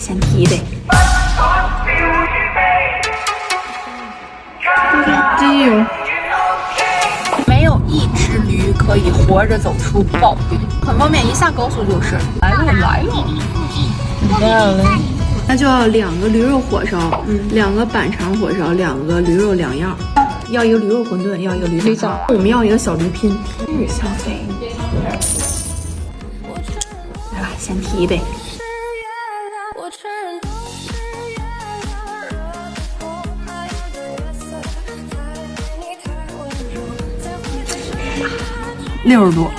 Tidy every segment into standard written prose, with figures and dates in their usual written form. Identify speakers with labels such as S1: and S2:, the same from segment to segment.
S1: 先提呗。
S2: 鸡油。
S1: 没有一只驴可以活着走出暴冰。很方便，一下高速就是来了。
S2: 那就要2个驴肉火烧，2个板肠火烧，2个驴肉2样。要一个驴肉馄饨，要一个驴肠。我们要一个小驴拼。消费。
S1: 来吧，先提呗。
S2: 60多，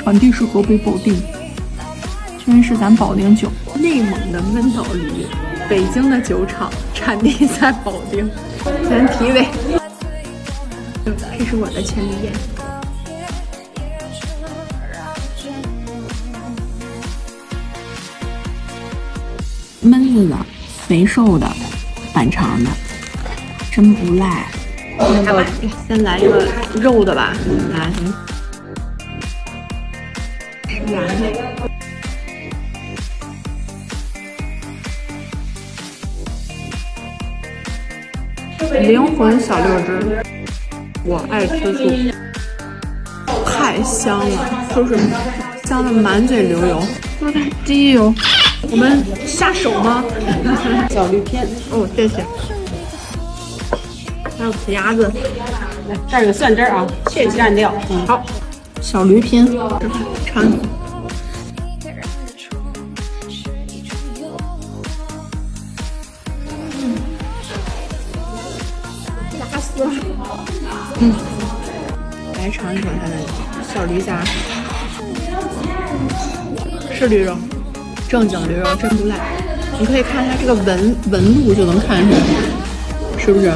S2: 产地是河北保定，这边是咱保定酒。内蒙的闷倒驴，北京的酒厂，产地在保定。咱提呗。这是我的前列腺。焖子的、肥瘦的、板肠的，真不赖。先来一个肉的吧，来，圆的。灵魂小六只，我爱吃素，太香了，就是香的满嘴流油。多点鸡油，我们下手吗？
S1: 小驴片，
S2: 哦，谢谢。还有皮鸭子，
S1: 来这儿有蒜汁儿啊，切蘸料。
S2: 好，小驴拼，尝。辣死了。来尝一口它的小驴夹，是驴肉，正经驴肉，真不赖。你可以看它这个纹路就能看出来，是不是？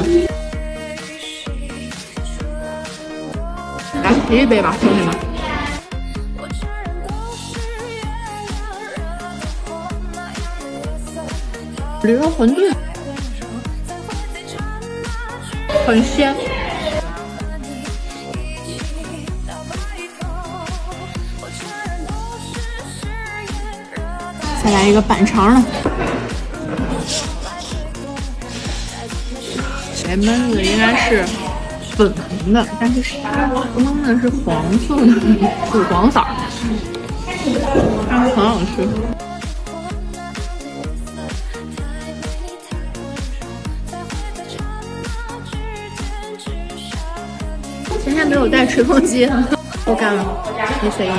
S2: 来提一杯吧，兄弟们。驴肉馄饨很鲜，再来一个板肠的。这焖子应该是粉红的，但是沙焖的是黄色的，土黄色，但是很好吃。今天没有带吹风机，都干了，你随意。